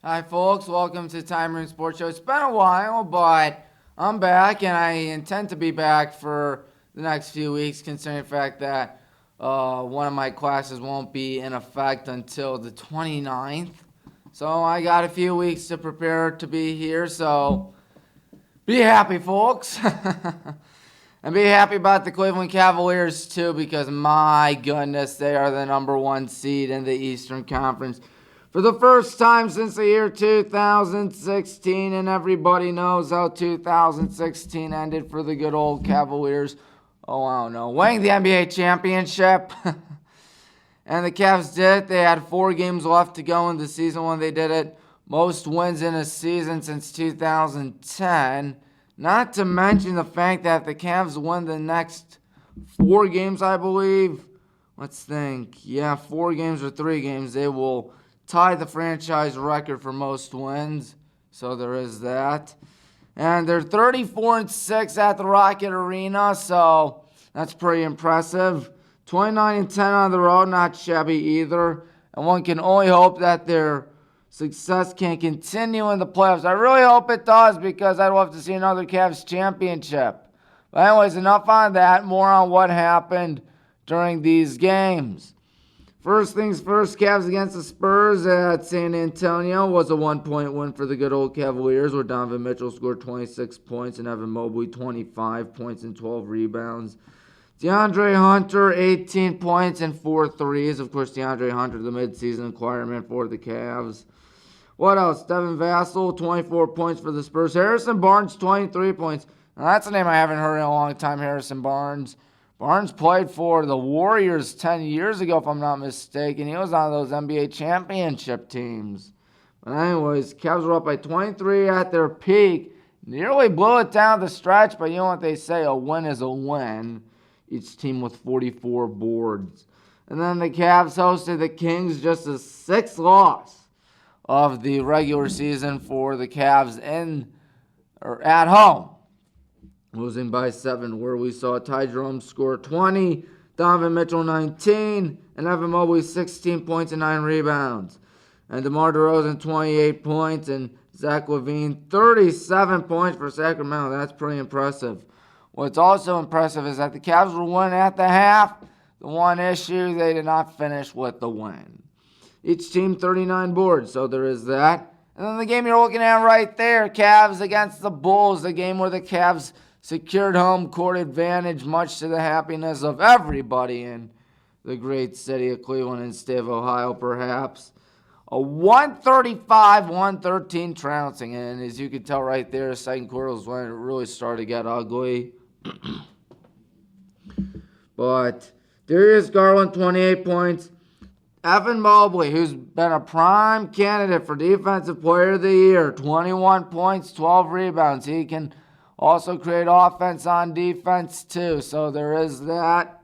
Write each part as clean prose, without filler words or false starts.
Hi, folks. Welcome to Tommy Maroon Sports Show. It's been a while, but I'm back, and I intend to be back for the next few weeks, considering the fact that one of my classes won't be in effect until the 29th. So I got a few weeks to prepare to be here, so be happy, folks. And be happy about the Cleveland Cavaliers, too, because my goodness, they are the number one seed in the Eastern Conference for the first time since the year 2016, and everybody knows how 2016 ended for the good old Cavaliers. Oh, I don't know. Winning the NBA championship. And the Cavs did it. They had 4 games left to go in the season when they did it. Most wins in a season since 2010. Not to mention the fact that the Cavs win the next 4 games, I believe. Let's think. Yeah, 4 games or 3 games. They will tie the franchise record for most wins. So there is that. And they're 34-6 at the Rocket Arena. So that's pretty impressive. 29-10 on the road, not shabby either. And one can only hope that their success can continue in the playoffs. I really hope it does, because I'd love to see another Cavs championship. But anyways, enough on that. More on what happened during these games. First things first, Cavs against the Spurs at San Antonio was a 1-point win for the good old Cavaliers, where Donovan Mitchell scored 26 points and Evan Mobley 25 points and 12 rebounds. DeAndre Hunter, 18 points and 4 threes. Of course, DeAndre Hunter, the midseason acquirement for the Cavs. What else? Devin Vassell, 24 points for the Spurs. Harrison Barnes, 23 points. Now, that's a name I haven't heard in a long time, Harrison Barnes. Barnes played for the Warriors 10 years ago, if I'm not mistaken. He was on those NBA championship teams. But anyways, Cavs were up by 23 at their peak. Nearly blew it down the stretch, but you know what they say, a win is a win. Each team with 44 boards. And then the Cavs hosted the Kings, just a 6th loss of the regular season for the Cavs at home. Losing by 7, where we saw Ty Jerome score 20, Donovan Mitchell 19, and Evan Mobley 16 points and 9 rebounds. And DeMar DeRozan 28 points, and Zach LaVine 37 points for Sacramento. That's pretty impressive. What's also impressive is that the Cavs were winning at the half. The one issue, they did not finish with the win. Each team 39 boards, so there is that. And then the game you're looking at right there, Cavs against the Bulls, the game where the Cavs secured home court advantage, much to the happiness of everybody in the great city of Cleveland and state of Ohio, perhaps. A 135-113 trouncing, and as you can tell right there, the second quarter was when it really started to get ugly. But Darius Garland, 28 points. Evan Mobley, who's been a prime candidate for Defensive Player of the Year, 21 points, 12 rebounds. He can also create offense on defense, too. So there is that.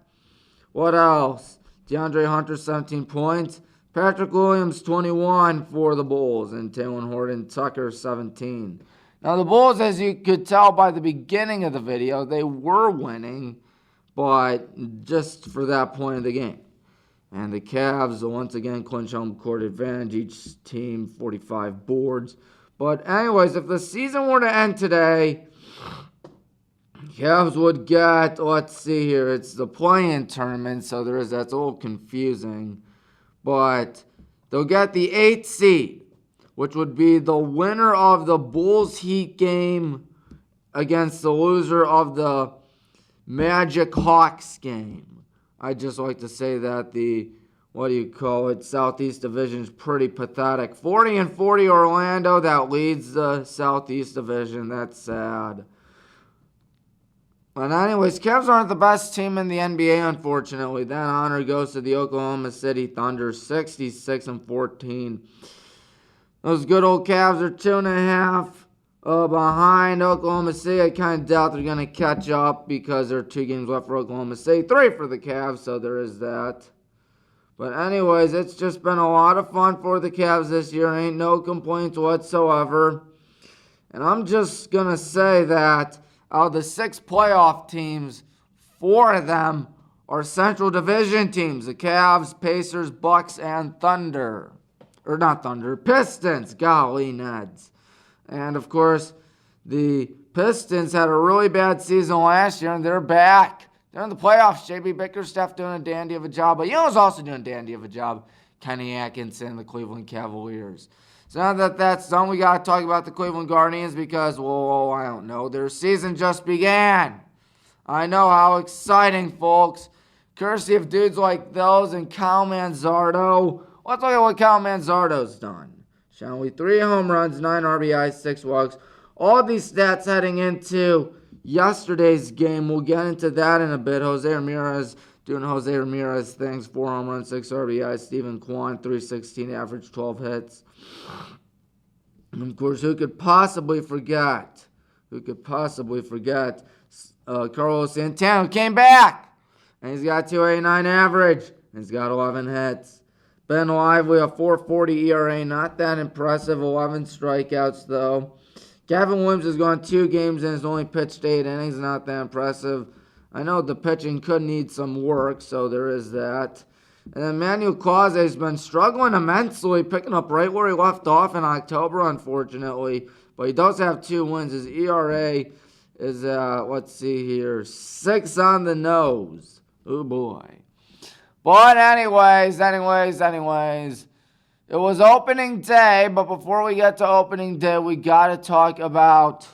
What else? DeAndre Hunter, 17 points. Patrick Williams, 21 for the Bulls. And Taylor Horton Tucker, 17. Now, the Bulls, as you could tell by the beginning of the video, they were winning, but just for that point of the game. And the Cavs will once again clinch home court advantage, each team 45 boards. But anyways, if the season were to end today, Cavs would get, let's see here, it's the play-in tournament, so that's a little confusing. But they'll get the 8th seed, which would be the winner of the Bulls-Heat game against the loser of the Magic-Hawks game. I just like to say that the, Southeast Division is pretty pathetic. 40-40 Orlando, that leads the Southeast Division. That's sad. But anyways, Cavs aren't the best team in the NBA, unfortunately. That honor goes to the Oklahoma City Thunder, 66-14. Those good old Cavs are 2.5 behind Oklahoma City. I kind of doubt they're going to catch up because there are 2 games left for Oklahoma City, 3 for the Cavs, so there is that. But anyways, it's just been a lot of fun for the Cavs this year. Ain't no complaints whatsoever. And I'm just going to say that out of the 6 playoff teams, 4 of them are Central Division teams. The Cavs, Pacers, Bucks, and Thunder. Pistons. Golly, Neds. And, of course, the Pistons had a really bad season last year, and they're back. They're in the playoffs. J.B. Bickerstaff doing a dandy of a job. But you know who's also doing a dandy of a job? Kenny Atkinson, the Cleveland Cavaliers. So now that that's done, we got to talk about the Cleveland Guardians because, well, I don't know. Their season just began. I know how exciting, folks. Courtesy of dudes like those and Kyle Manzardo. Let's look at what Kyle Manzardo's done. Shall we? 3 home runs, 9 RBIs, 6 walks. All these stats heading into yesterday's game. We'll get into that in a bit. Jose Ramirez doing Jose Ramirez things. 4 home runs, 6 RBIs. Stephen Kwan, 316, average 12 hits. And of course, who could possibly forget? Carlos Santana, who came back. And he's got 289 average. And he's got 11 hits. Ben Lively, a 4.40 ERA. Not that impressive. 11 strikeouts, though. Gavin Williams has gone 2 games and has only pitched 8 innings. Not that impressive. I know the pitching could need some work, so there is that. And then Manuel Clase has been struggling immensely, picking up right where he left off in October, unfortunately. But he does have 2 wins. His ERA is, let's see here, 6 on the nose. Oh, boy. But anyways, it was opening day, but before we get to opening day, we got to talk about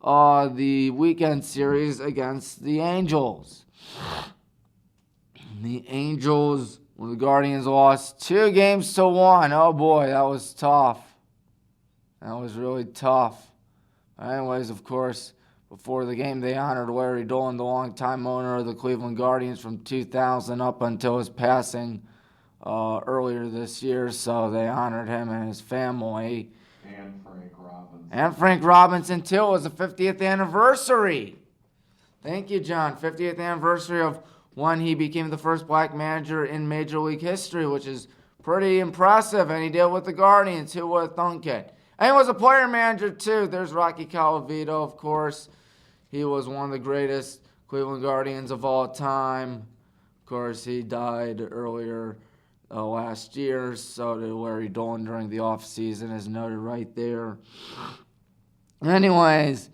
the weekend series against the Angels. The Angels, when the Guardians lost 2-1. Oh boy, that was tough. That was really tough. Anyways, of course, before the game, they honored Larry Dolan, the longtime owner of the Cleveland Guardians from 2000 up until his passing earlier this year. So they honored him and his family. And Frank Robinson, too. It was the 50th anniversary. Thank you, John. 50th anniversary of when he became the first black manager in Major League history, which is pretty impressive. And he did it with the Guardians. Who would have thunk it? And he was a player manager, too. There's Rocky Colavito, of course. He was one of the greatest Cleveland Guardians of all time. Of course, he died earlier last year. So did Larry Dolan during the offseason, as noted right there. Anyways,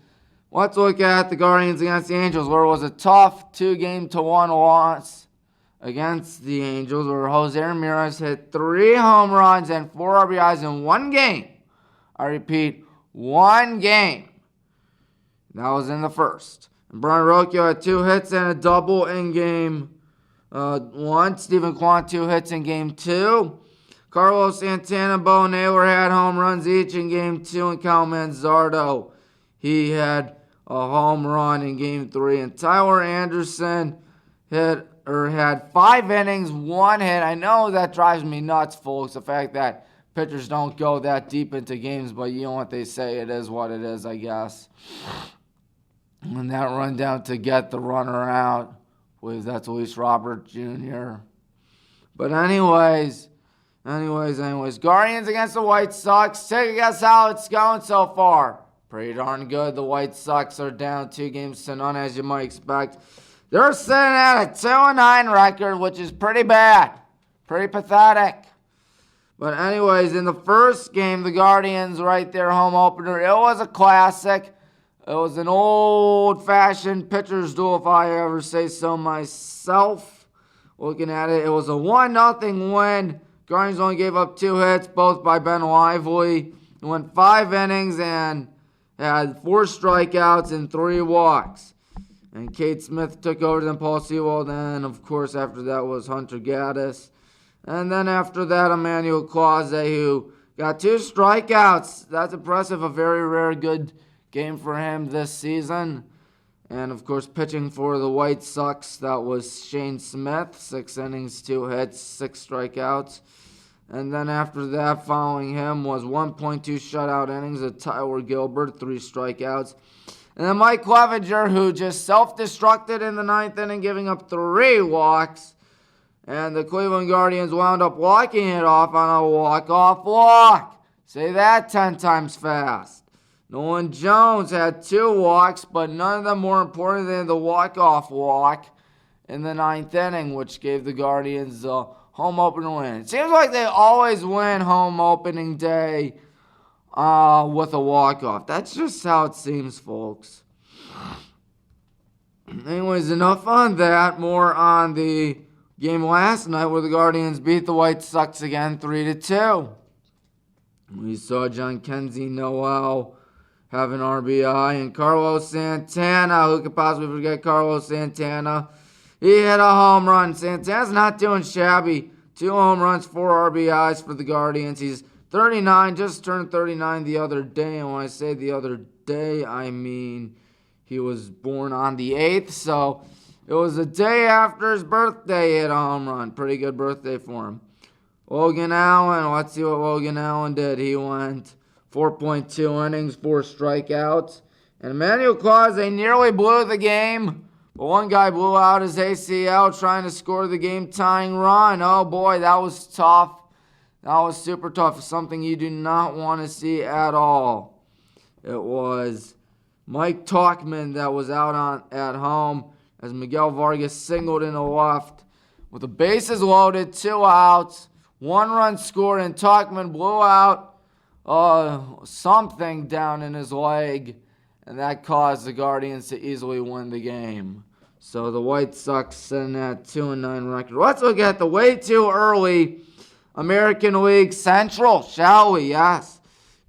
let's look at the Guardians against the Angels, where it was a tough 2-1 loss against the Angels, where Jose Ramirez hit 3 home runs and 4 RBIs in 1 game. I repeat, 1 game. That was in the first. And Brian Rocchio had 2 hits and a double in game 1. Stephen Kwan, 2 hits in game 2. Carlos Santana, Bo Naylor had home runs each in game 2. And Kyle Manzardo, he had a home run in game 3. And Tyler Anderson had 5 innings, 1 hit. I know that drives me nuts, folks, the fact that pitchers don't go that deep into games, but you know what they say, it is what it is, I guess. And that run down to get the runner out, I believe that's Luis Robert Jr. But anyways, Guardians against the White Sox. Take a guess how it's going so far. Pretty darn good. The White Sox are down 2-0, as you might expect. They're sitting at a 2-9 record, which is pretty bad. Pretty pathetic. But anyways, in the first game, the Guardians, right there, home opener, it was a classic. It was an old-fashioned pitcher's duel, if I ever say so myself. Looking at it, it was a 1-0 win. Guardians only gave up 2 hits, both by Ben Lively. He went 5 innings and had 4 strikeouts and 3 walks. And Kate Smith took over, then Paul Sewell. Then, of course, after that was Hunter Gaddis. And then after that, Emmanuel Clase, who got 2 strikeouts. That's impressive. A very rare good game for him this season. And, of course, pitching for the White Sox, that was Shane Smith. 6 innings, 2 hits, 6 strikeouts. And then after that, following him was 1.2 shutout innings of Tyler Gilbert, 3 strikeouts. And then Mike Clevenger, who just self-destructed in the 9th inning, giving up 3 walks. And the Cleveland Guardians wound up walking it off on a walk-off walk. Say that 10 times fast. Nolan Jones had 2 walks, but none of them more important than the walk-off walk in the 9th inning, which gave the Guardians a home opener win. It seems like they always win home opening day with a walk-off. That's just how it seems, folks. Anyways, enough on that. More on the game last night where the Guardians beat the White Sox again 3-2. We saw John Kenzie Noel have an RBI, and Carlos Santana, who could possibly forget Carlos Santana, he hit a home run. Santana's not doing shabby. 2 home runs, 4 RBIs for the Guardians. He's 39, just turned 39 the other day, and when I say the other day, I mean he was born on the 8th, so it was a day after his birthday, he hit a home run. Pretty good birthday for him. Logan Allen, let's see what Logan Allen did. He went 4.2 innings, 4 strikeouts. And Emmanuel Clase nearly blew the game, but one guy blew out his ACL trying to score the game-tying run. Oh boy, that was tough. That was super tough. It's something you do not want to see at all. It was Mike Talkman that was out at home as Miguel Vargas singled in the left. With the bases loaded, 2 outs, 1 run scored, and Talkman blew out something down in his leg, and that caused the Guardians to easily win the game. So the White Sox sitting at 2-9 record. Let's look at the way too early American League Central, shall we? Yes.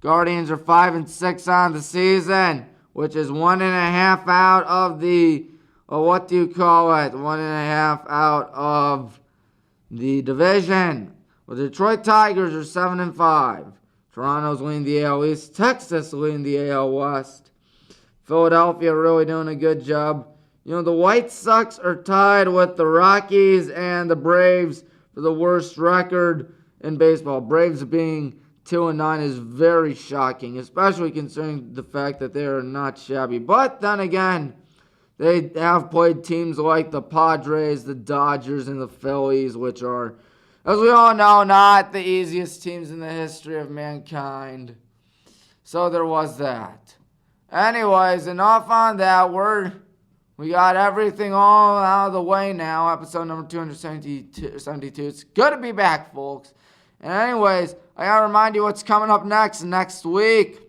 Guardians are 5-6 on the season, which is 1.5 out of the, what do you call it? 1.5 out of the division. Well, the Detroit Tigers are 7-5. Toronto's leading the AL East. Texas leading the AL West. Philadelphia really doing a good job. You know, the White Sox are tied with the Rockies and the Braves for the worst record in baseball. Braves being 2-9 is very shocking, especially considering the fact that they are not shabby. But then again, they have played teams like the Padres, the Dodgers, and the Phillies, which are, as we all know, not the easiest teams in the history of mankind. So there was that. Anyways, enough on that. We got everything all out of the way now. Episode number 272. It's good to be back, folks. And anyways, I gotta remind you what's coming up next week.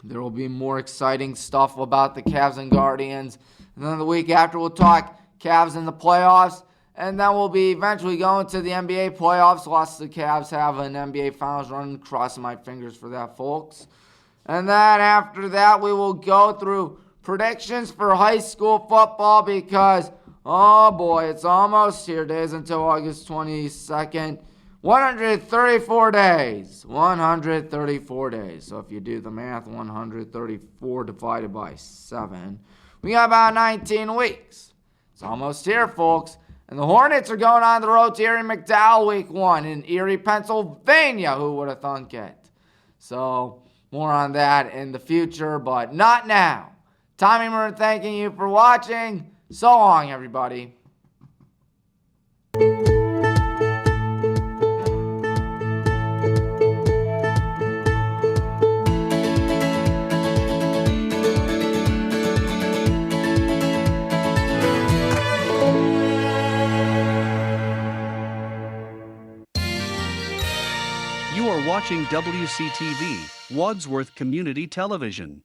There will be more exciting stuff about the Cavs and Guardians. And then the week after, we'll talk Cavs in the playoffs. And then we'll be eventually going to the NBA playoffs. Lots of the Cavs have an NBA Finals run. Crossing my fingers for that, folks. And then after that, we will go through predictions for high school football because, oh boy, it's almost here. Days until August 22nd. 134 days. 134 days. So if you do the math, 134 divided by 7. We got about 19 weeks. It's almost here, folks. And the Hornets are going on the road to Erie McDowell week 1 in Erie, Pennsylvania. Who would have thunk it? So more on that in the future, but not now. Tommy Maroon thanking you for watching. So long, everybody. You are watching WCTV, Wadsworth Community Television.